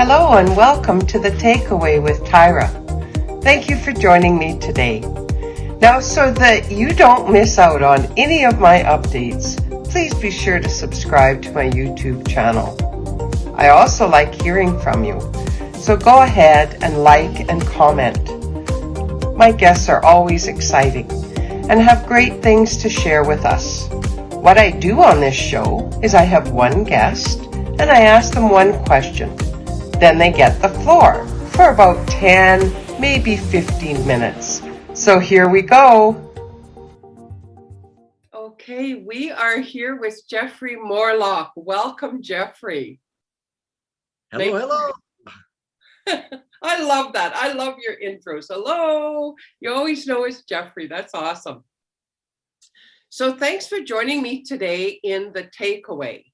Hello and welcome to The Takeaway with Tyra. Thank you for joining me today. Now, so that you don't miss out on any of my updates, please be sure to subscribe to my YouTube channel. I also like hearing from you, so go ahead and like and comment. My guests are always exciting and have great things to share with us. What I do on this show is I have one guest and I ask them one question. Then they get the floor for about 10, maybe 15 minutes. So here we go. Okay, we are here with Jeffrey Morlock. Welcome, Jeffrey. Hello. I love that. I love your intros. Hello. You always know it's Jeffrey. That's awesome. So thanks for joining me today in The Takeaway.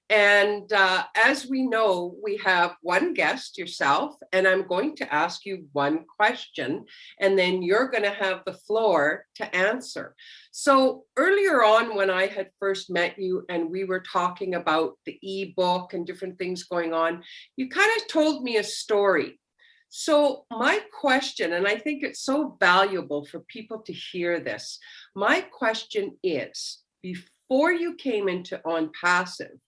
And as we know, we have one guest, yourself, and I'm going to ask you one question, and then you're going to have the floor to answer. So earlier on, when I had first met you and we were talking about the ebook and different things going on, you kind of told me a story. So my question, and I think it's so valuable for people to hear this, my question is, before you came into ONPASSIVE,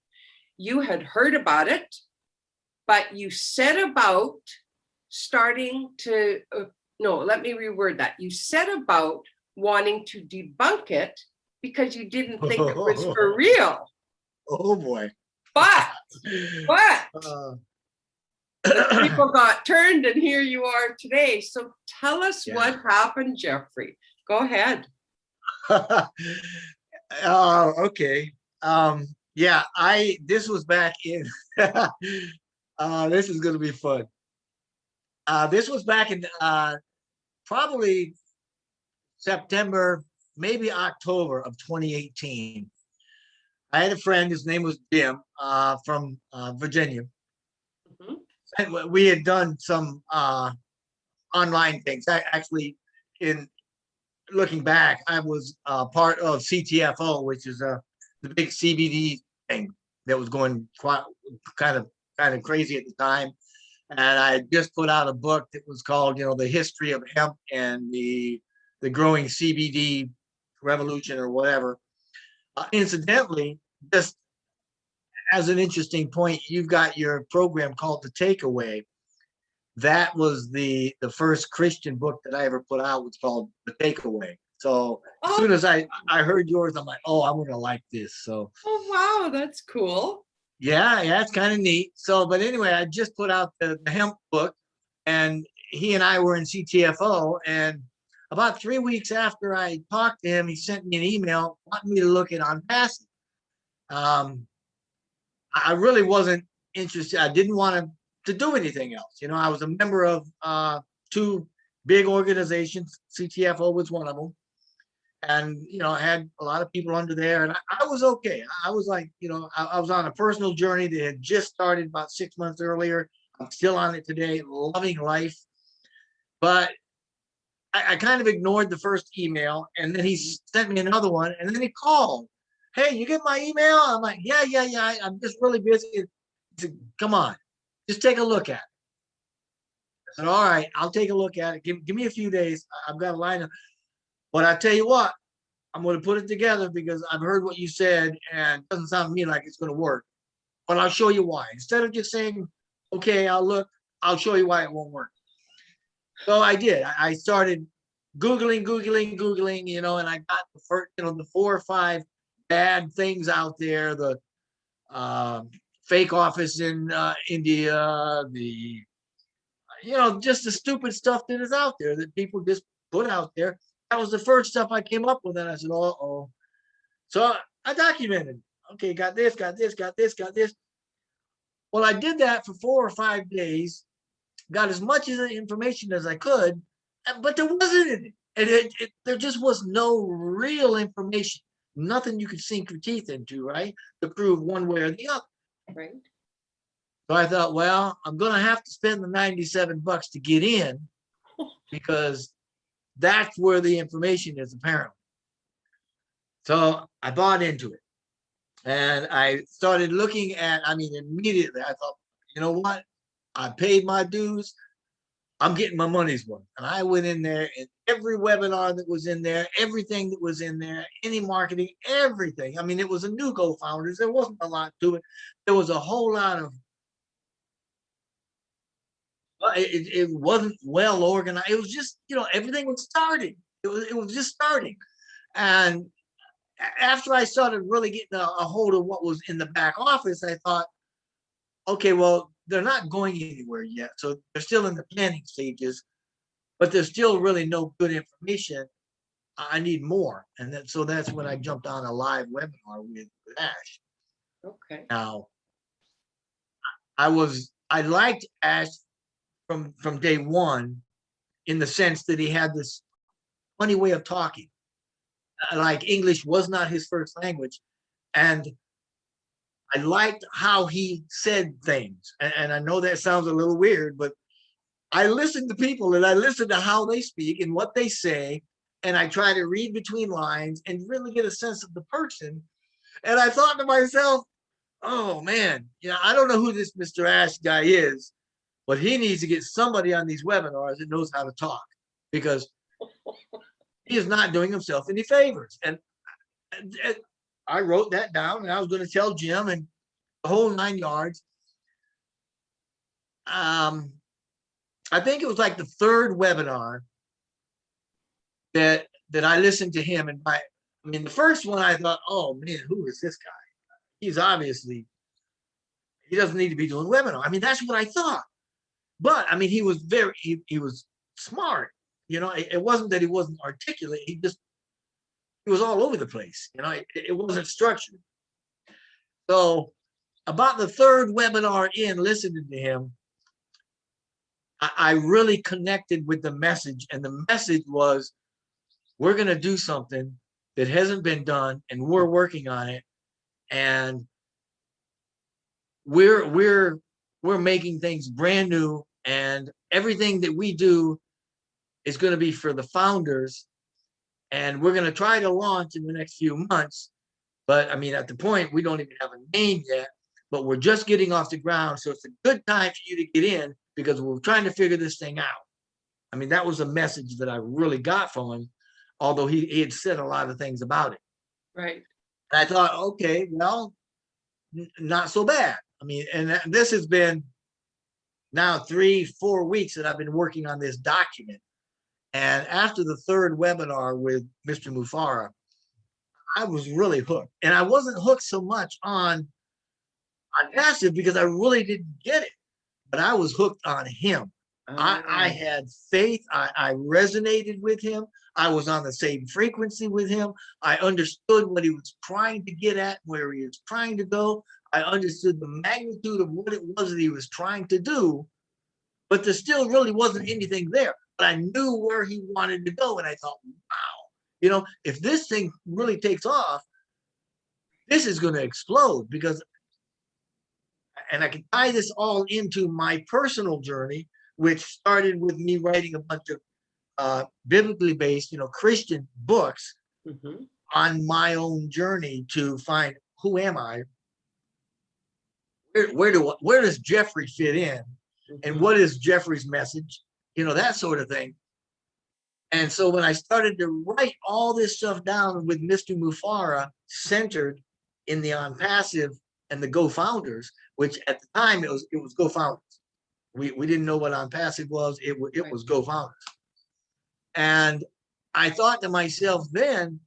you had heard about it, but you set about starting to, let me reword that. You set about wanting to debunk it because you didn't think it was for real. Oh boy. But the people got turned and here you are today. So tell us what happened, Jeffrey. Go ahead. Okay. This was back in, this is going to be fun. This was back in probably September, maybe October of 2018. I had a friend, his name was Jim, from Virginia. Mm-hmm. And we had done some online things. Actually, in looking back, I was part of CTFO, which is the big CBD thing that was going quite kind of crazy at the time. And I just put out a book that was called, The History of Hemp and the Growing CBD Revolution or whatever. Incidentally, just as an interesting point, you've got your program called The Takeaway. That was the first Christian book that I ever put out, was called The Takeaway. So as soon as I heard yours, I'm like, oh, I'm going to like this. So, oh, wow, that's cool. Yeah, it's kind of neat. So, but anyway, I just put out the hemp book, and he and I were in CTFO. And about 3 weeks after I talked to him, he sent me an email wanting me to look at ONPASSIVE. I really wasn't interested. I didn't want to do anything else. I was a member of two big organizations. CTFO was one of them. And, I had a lot of people under there, and I was okay. I was like, I was on a personal journey that had just started about 6 months earlier. I'm still on it today, loving life. But I kind of ignored the first email, and then he sent me another one, and then he called. Hey, you get my email? I'm like, yeah. I'm just really busy. He said, come on, just take a look at it. I said, all right, I'll take a look at it. Give me a few days. I've got a lineup. But I tell you what, I'm going to put it together because I've heard what you said, and it doesn't sound to me like it's going to work. But I'll show you why. Instead of just saying, okay, I'll look, I'll show you why it won't work. So I did. I started Googling, and I got the first, the 4 or 5 bad things out there, the fake office in India, the, just the stupid stuff that is out there that people just put out there. That was the first stuff I came up with, and I said, uh-oh. So I documented. Okay, got this. Well, I did that for 4 or 5 days, got as much of the information as I could, but there wasn't any. There just was no real information, nothing you could sink your teeth into, right, to prove one way or the other. Right. So I thought, well, I'm going to have to spend the $97 to get in because that's where the information is, apparently. So I bought into it. And I started looking at, immediately I thought, you know what? I paid my dues. I'm getting my money's worth. And I went in there, and every webinar that was in there, everything that was in there, any marketing, everything. I mean, it was a new co-founders. There wasn't a lot to it. There was a whole lot of, it wasn't well organized. It was just, everything was starting. It was just starting. And after I started really getting a hold of what was in the back office, I thought, okay, well, they're not going anywhere yet. So they're still in the planning stages, but there's still really no good information. I need more. And so that's when I jumped on a live webinar with Ash. Okay. Now, I liked Ash from day one, in the sense that he had this funny way of talking. Like English was not his first language. And I liked how he said things. And I know that sounds a little weird, but I listen to people and I listen to how they speak and what they say. And I try to read between lines and really get a sense of the person. And I thought to myself, oh man, I don't know who this Mr. Ash guy is, but he needs to get somebody on these webinars that knows how to talk, because he is not doing himself any favors. And I wrote that down, and I was going to tell Jim and the whole 9 yards. I think it was like the third webinar that I listened to him. And the first one I thought, oh man, who is this guy? He's obviously, he doesn't need to be doing webinar. That's what I thought. But he was he was smart. It wasn't that he wasn't articulate. He was all over the place. It wasn't structured. So about the third webinar in listening to him, I really connected with the message. And the message was, we're going to do something that hasn't been done, and we're working on it. And we're making things brand new, and everything that we do is going to be for the founders. And we're going to try to launch in the next few months. But at the point, we don't even have a name yet, but we're just getting off the ground. So it's a good time for you to get in, because we're trying to figure this thing out. That was a message that I really got from him, although he had said a lot of things about it. Right. And I thought, okay, well, not so bad. And this has been now 3-4 weeks that I've been working on this document. And after the third webinar with Mr. Mufara, I was really hooked. And I wasn't hooked so much on passive, because I really didn't get it, but I was hooked on him. I had faith. I resonated with him. I was on the same frequency with him. I understood what he was trying to get at, where he was trying to go. I understood the magnitude of what it was that he was trying to do, but there still really wasn't anything there. But I knew where he wanted to go. And I thought, wow, if this thing really takes off, this is going to explode. And I can tie this all into my personal journey, which started with me writing a bunch of biblically based, Christian books on my own journey to find, who am I? Where does Jeffrey fit in? And what is Jeffrey's message? That sort of thing. And so when I started to write all this stuff down with Mr. Mufara, centered in the ONPASSIVE and the Go Founders, which at the time it was Go Founders. We didn't know what ONPASSIVE was. It was Go Founders. And I thought to myself then,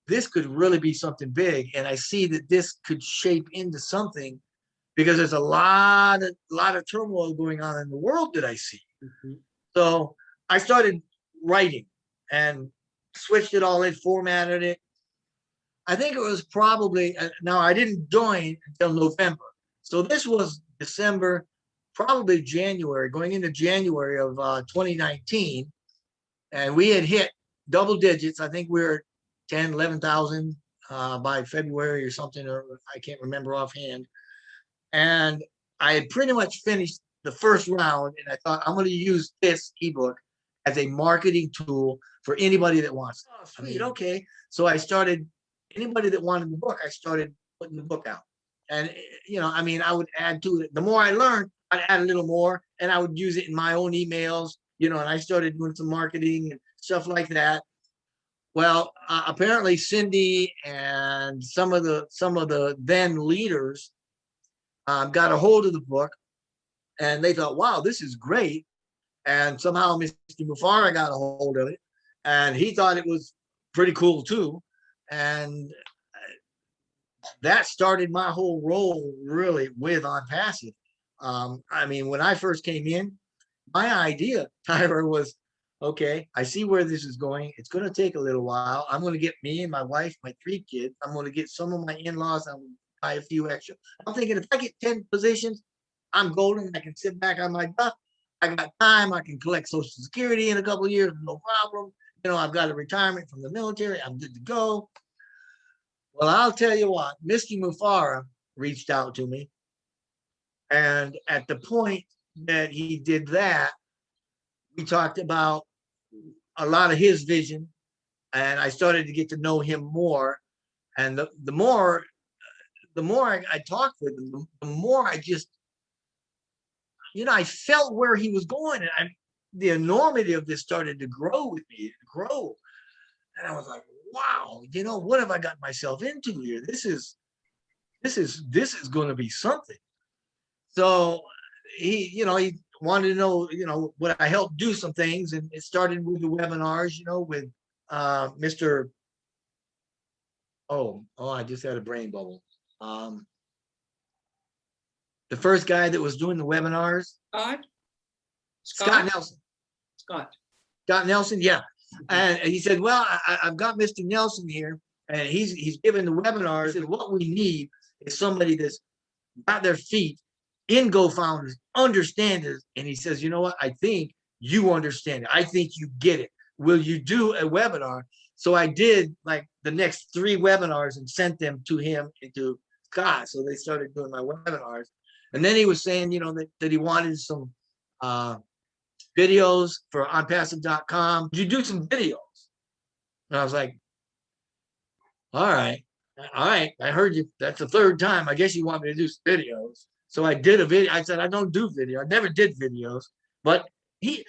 this could really be something big. And I see that this could shape into something, because there's a lot of turmoil going on in the world that I see. So I started writing and switched it all in, formatted it. I think it was probably, now I didn't join until November. So this was December, probably January, going into January of 2019. And we had hit double digits. I think we were 10, 11,000 by February or something, or I can't remember offhand. And I had pretty much finished the first round, and I thought, I'm going to use this ebook as a marketing tool for anybody that wants it. Oh, sweet. Okay. So I started, anybody that wanted the book, I started putting the book out. And, I would add to it. The more I learned, I'd add a little more, and I would use it in my own emails, and I started doing some marketing and stuff like that. Well, apparently Cindy and some of the then leaders got a hold of the book, and they thought, wow, this is great. And somehow Mr. Mufara got a hold of it, and he thought it was pretty cool too. And that started my whole role really with ONPASSIVE. I mean, when I first came in, my idea, Tyra, was, okay, I see where this is going. It's going to take a little while. I'm going to get me and my wife, my 3 kids. I'm going to get some of my in-laws. I'm going to buy a few extra. I'm thinking if I get 10 positions, I'm golden. I can sit back on my duff. I got time. I can collect Social Security in a couple of years, no problem. I've got a retirement from the military. I'm good to go. Well, I'll tell you what, Mr. Mufara reached out to me. And at the point that he did that, we talked about a lot of his vision, and I started to get to know him more. And the more I talked with him, the more I just, I felt where he was going, and the enormity of this started to grow with me, and I was like, wow, what have I got myself into here? This is going to be something. So he wanted to know, would I help do some things? And it started with the webinars, with Mr. I just had a brain bubble. The first guy that was doing the webinars, Scott Nelson. Scott Nelson, yeah. And he said, well, I've got Mr. Nelson here, and he's giving the webinars. He said, what we need is somebody that's got their feet in GoFounders, understand it. And he says, you know what? I think you understand it. I think you get it. Will you do a webinar? So I did like the next 3 webinars and sent them to him and to Scott. So they started doing my webinars. And then he was saying, that he wanted some videos for ONPASSIVE.com. You do some videos. And I was like, all right. I heard you. That's the 3rd time. I guess you want me to do some videos. So I did a video. I said, I don't do video. I never did videos, but he,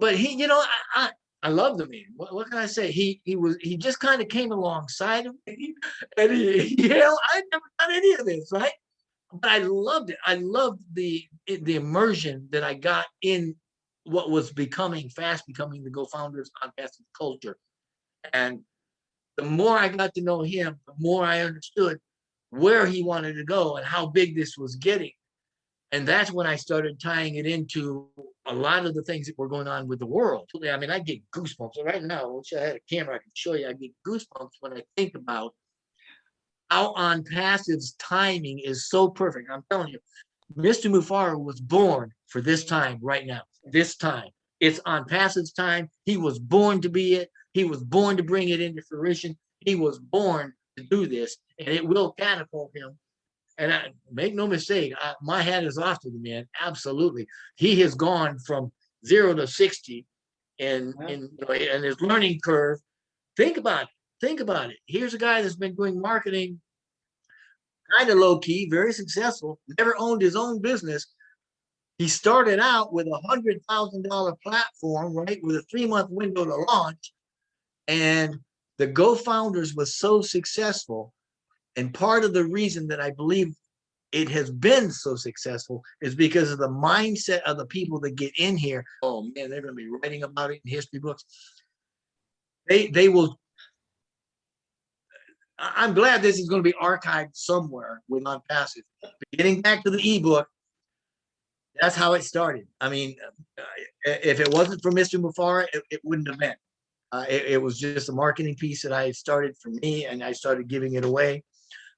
I love the man. What can I say? He just kind of came alongside him, and I've never done any of this, right? But I loved it. I loved the immersion that I got in what was fast becoming the GoFounders ONPASSIVE culture. And the more I got to know him, the more I understood where he wanted to go and how big this was getting. And that's when I started tying it into a lot of the things that were going on with the world. I mean, I get goosebumps right now. I wish I had a camera I can show you. I get goosebumps when I think about how ONPASSIVE's timing is so perfect. I'm telling you, Mr. Mufara was born for this time right now. This time. It's ONPASSIVE's time. He was born to be it. He was born to bring it into fruition. He was born to do this, and it will catapult him. And make no mistake, my hat is off to the man. Absolutely. He has gone from 0 to 60 in his learning curve. Think about it. Here's a guy that's been doing marketing kind of low key, very successful, never owned his own business. He started out with $100,000 platform, right, with a 3-month window to launch. And the GoFounders was so successful. And part of the reason that I believe it has been so successful is because of the mindset of the people that get in here. Oh man, they're going to be writing about it in history books. They will. I'm glad this is going to be archived somewhere with ONPASSIVE. Getting back to the ebook, that's how it started. I mean, if it wasn't for Mr. Mufara, it wouldn't have been. It was just a marketing piece that I started for me, and I started giving it away.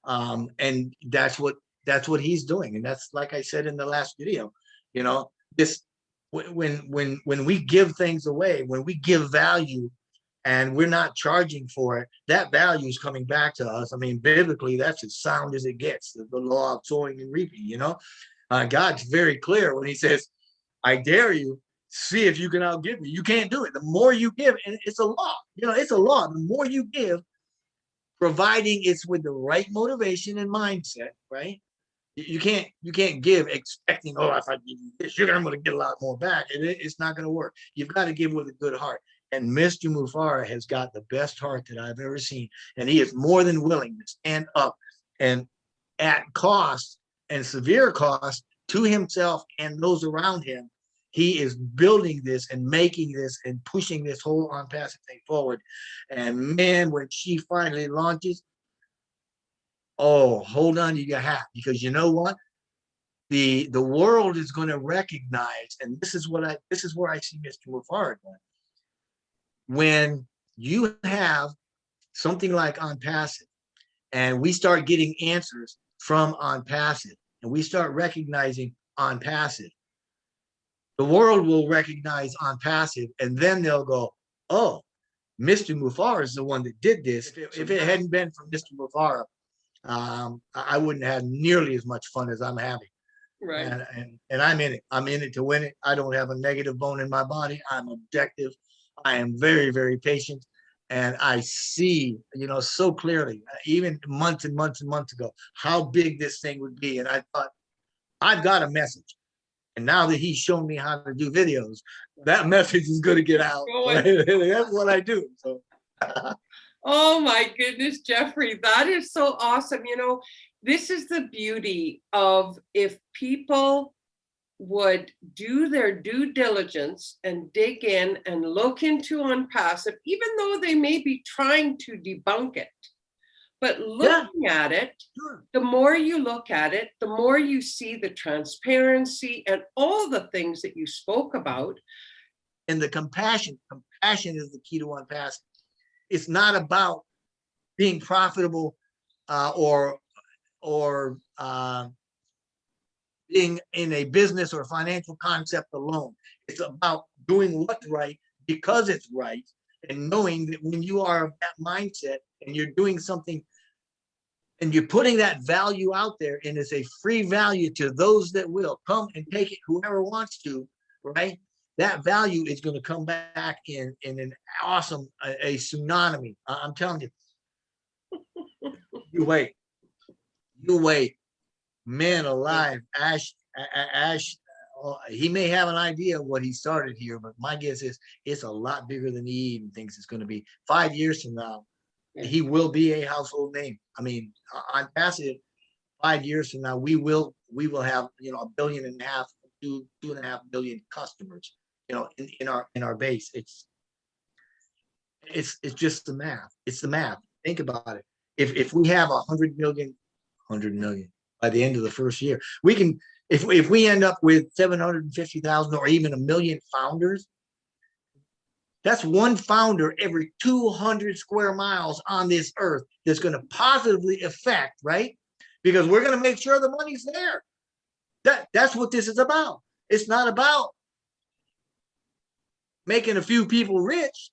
And that's what he's doing. And that's, like I said in the last video, this when we give things away, when we give value and we're not charging for it, that value is coming back to us. I mean, biblically, that's as sound as it gets, the law of sowing and reaping. God's very clear when he says, I dare you, see if you can outgive me. You can't do it. The more you give, and it's a law, it's a law. The more you give, providing it's with the right motivation and mindset, right? You can't give expecting, oh, if I give you this, I'm going to get a lot more back. It's not going to work. You've got to give with a good heart. And Mr. Mufara has got the best heart that I've ever seen. And he is more than willing to stand up and at cost and severe cost to himself and those around him. He is building this and making this and pushing this whole ONPASSIVE thing forward. And man, when she finally launches, oh, hold on to your hat, because you know what? The world is going to recognize, and this is where I see Mr. Mufara going. When you have something like ONPASSIVE, and we start getting answers from ONPASSIVE, and we start recognizing ONPASSIVE, the world will recognize ONPASSIVE, and then they'll go, oh, Mr. Mufara is the one that did this. If it hadn't been for Mr. Mufara, I wouldn't have nearly as much fun as I'm having. Right. And I'm in it. I'm in it to win it. I don't have a negative bone in my body. I'm objective. I am very, very patient. And I see, so clearly, even months and months and months ago, how big this thing would be. And I thought, I've got a message. And now that he's shown me how to do videos, that message is going to get out. That's what I do. So. Oh my goodness, Jeffrey, that is so awesome. This is the beauty of, if people would do their due diligence and dig in and look into ONPASSIVE, even though they may be trying to debunk it. But looking at it, the more you look at it, the more you see the transparency and all the things that you spoke about. And the compassion. Compassion is the key to ONPASSIVE. It's not about being profitable or being in a business or financial concept alone. It's about doing what's right because it's right, and knowing that when you are of that mindset and you're doing something and you're putting that value out there, and it's a free value to those that will come and take it, whoever wants to, right? That value is going to come back in an awesome, a tsunami. I'm telling you. You wait. Man alive, Ash, he may have an idea of what he started here, but my guess is it's a lot bigger than he even thinks it's going to be. 5 years from now, he will be a household name. I mean, ONPASSIVE, 5 years from now, we will have, 1.5 billion, 2.5 billion customers, in our base. It's just the math. It's the math. Think about it. If we have 100 million by the end of the first year, we can, if we end up with 750,000 or even 1 million founders, that's one founder every 200 square miles on this earth that's going to positively affect, right? Because we're going to make sure the money's there. That's what this is about. It's not about making a few people rich.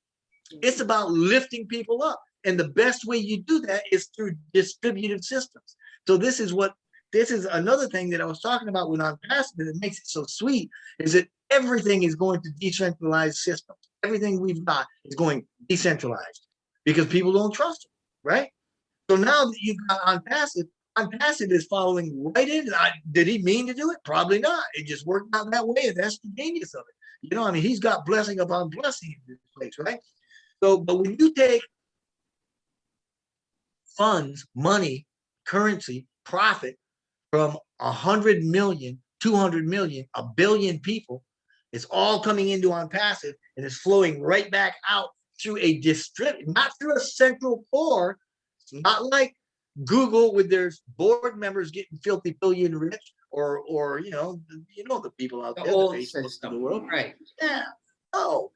It's about lifting people up. And the best way you do that is through distributed systems. So this is another thing that I was talking about with ONPASSIVE that makes it so sweet, is that everything is going to decentralized systems. Everything we've got is going decentralized because people don't trust it, right? So now that you've got ONPASSIVE is following right in. Did he mean to do it? Probably not. It just worked out that way, and that's the genius of it. He's got blessing upon blessing in this place, right? So, but when you take funds, money, currency, profit from 100 million, 200 million, 1 billion people, it's all coming into ONPASSIVE and it's flowing right back out through a not through a central core. It's not like Google with their board members getting filthy billion rich, or the people out there, the Facebook of the world, right? Yeah. Oh,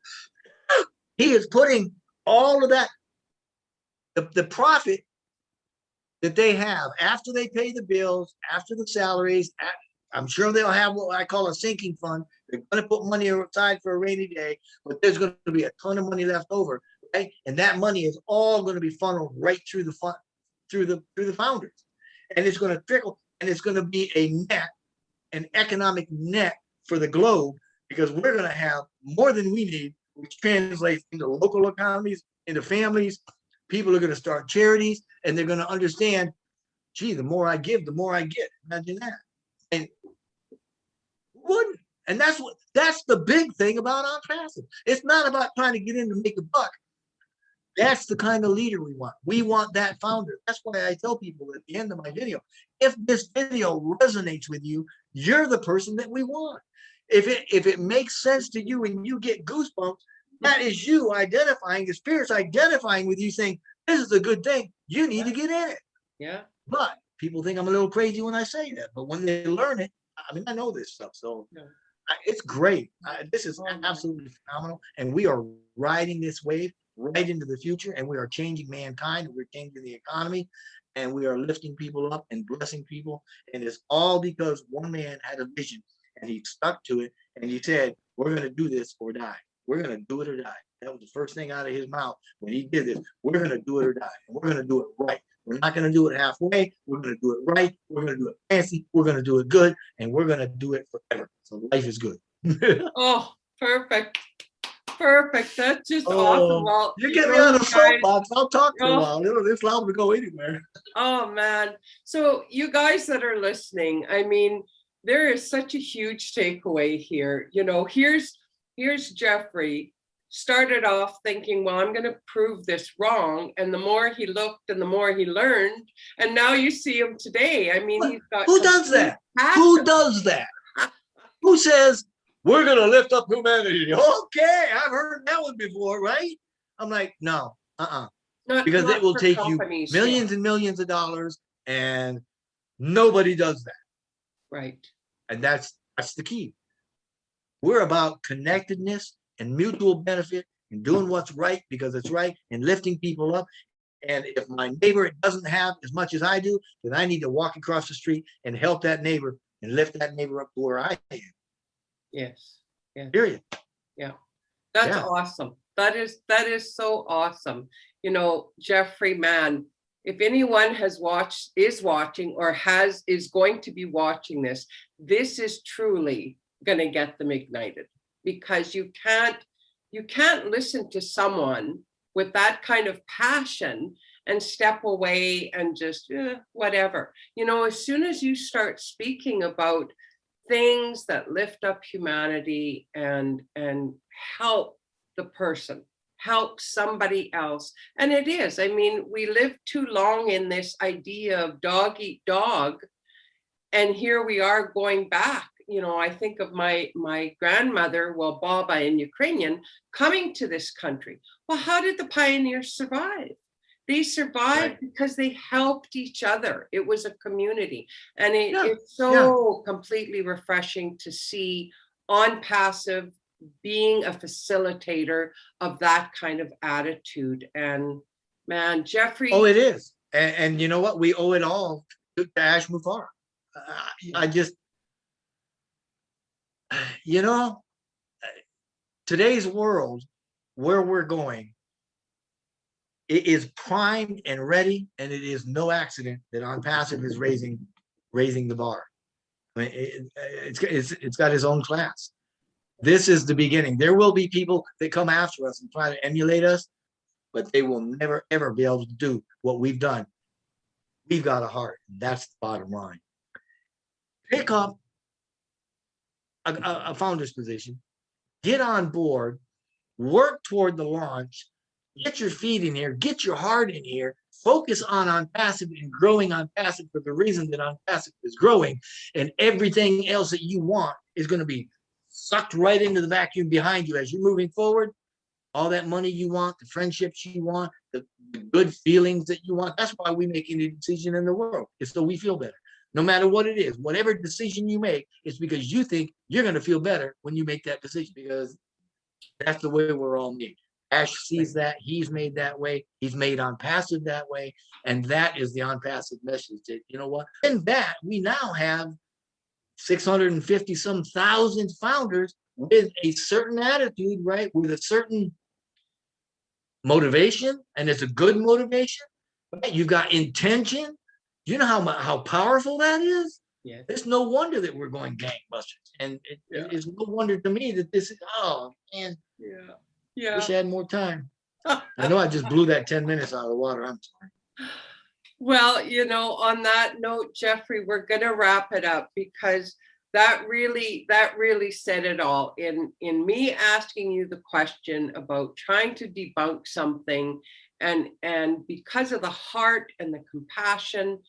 he is putting all of that, the profit that they have after they pay the bills, after the salaries. I'm sure they'll have what I call a sinking fund. They're going to put money aside for a rainy day, but there's going to be a ton of money left over, right? And that money is all going to be funneled right through the fund, through the founders, and it's going to trickle, and it's going to be an economic net for the globe, because we're going to have more than we need, which translates into local economies, into families. People are going to start charities, and they're going to understand gee, the more I give, the more I get. Imagine that. And wouldn't. And that's the big thing about ONPASSIVE. It's not about trying to get in to make a buck. That's the kind of leader we want. We want that founder. That's why I tell people at the end of my video, if this video resonates with you, you're the person that we want. If it makes sense to you and you get goosebumps, that is you identifying, the spirit's identifying with you, saying, this is a good thing. You need to get in it. Yeah. But people think I'm a little crazy when I say that. But when they learn it, I mean, I know this stuff. So it's great. This is absolutely phenomenal. And we are riding this wave right into the future. And we are changing mankind. And we're changing the economy. And we are lifting people up and blessing people. And it's all because one man had a vision. And he stuck to it. And he said, we're going to do this or die. We're going to do it or die. That was the first thing out of his mouth when he did this. We're going to do it or die. And we're going to do it right. We're not going to do it halfway. We're going to do it right. We're going to do it fancy. We're going to do it good. And we're going to do it forever. So life is good. Oh, perfect. Perfect. That's just awesome. Well, you get me on a soapbox, I'll talk for a while. It's allowed to go anywhere. Oh, man. So you guys that are listening, I mean, there is such a huge takeaway here. You know, here's Jeffrey. Started off thinking, well, I'm going to prove this wrong. And the more he looked and the more he learned. And now you see him today. I mean, he's got. Who does that? Who does that? Who says, we're going to lift up humanity? Okay, I've heard that one before, right? I'm like, no, because it will take you millions and millions of dollars. And nobody does that. Right. And that's the key. We're about connectedness and mutual benefit and doing what's right because it's right and lifting people up. And if my neighbor doesn't have as much as I do, then I need to walk across the street and help that neighbor and lift that neighbor up to where I am. Yes. Period. Yeah. That's awesome. That is so awesome. You know, Jeffrey, man, if anyone is watching or is going to be watching this, this is truly going to get them ignited. Because you can't listen to someone with that kind of passion and step away and just whatever. You know, as soon as you start speaking about things that lift up humanity and help the person, help somebody else. And it is, I mean, we live too long in this idea of dog eat dog. And here we are going back. You know, I think of my grandmother, well, Baba in Ukrainian, coming to this country. Well, how did the pioneers survive? They survived because they helped each other. It was a community. And it's so completely refreshing to see ONPASSIVE being a facilitator of that kind of attitude. And man, Jeffrey. Oh, it is. And you know what? We owe it all to Ash Mufar. You know, today's world, where we're going, it is primed and ready, and it is no accident that ONPASSIVE is raising the bar. I mean, it's got its own class. This is the beginning. There will be people that come after us and try to emulate us, but they will never, ever be able to do what we've done. We've got a heart. That's the bottom line. Pick up a founder's position, get on board, work toward the launch, get your feet in here, get your heart in here, focus on ONPASSIVE and growing ONPASSIVE for the reason that ONPASSIVE is growing, and everything else that you want is going to be sucked right into the vacuum behind you as you're moving forward. All that money you want, the friendships you want, the good feelings that you want. That's why we make any decision in the world. It's so we feel better. No matter what it is, whatever decision you make, it's because you think you're going to feel better when you make that decision, because that's the way we're all made. Ash sees that. He's made that way. He's made ONPASSIVE that way. And that is the ONPASSIVE message that, you know what? In that, we now have 650 some thousand founders with a certain attitude, right? With a certain motivation. And it's a good motivation, right? You've got intention. You know how powerful that is? Yeah. It's no wonder that we're going gangbusters. And it's no wonder to me that this is, oh, man. Yeah. Wish I had more time. I know I just blew that 10 minutes out of the water. I'm sorry. Well, on that note, Jeffrey, we're going to wrap it up because that really said it all in me asking you the question about trying to debunk something, and because of the heart and the compassion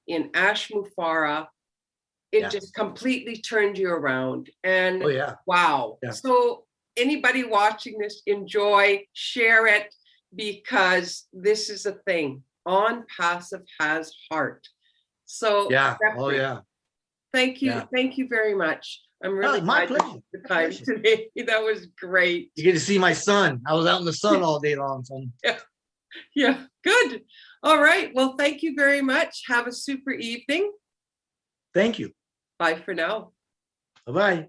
in Ash Mufara, it Yeah. just completely turned you around. And Oh yeah. wow. Yeah. So anybody watching this, enjoy, share it, because this is a thing. ONPASSIVE has heart. So Yeah. Oh Jeffrey, yeah. thank you. Yeah. Thank you very much. I'm really Oh, my glad you pleasure. took the My time pleasure. today. That was great. You get to see my son. I was out in the sun all day long. So Yeah, good. All right. Well, thank you very much. Have a super evening. thank you. Bye for now. Bye-bye.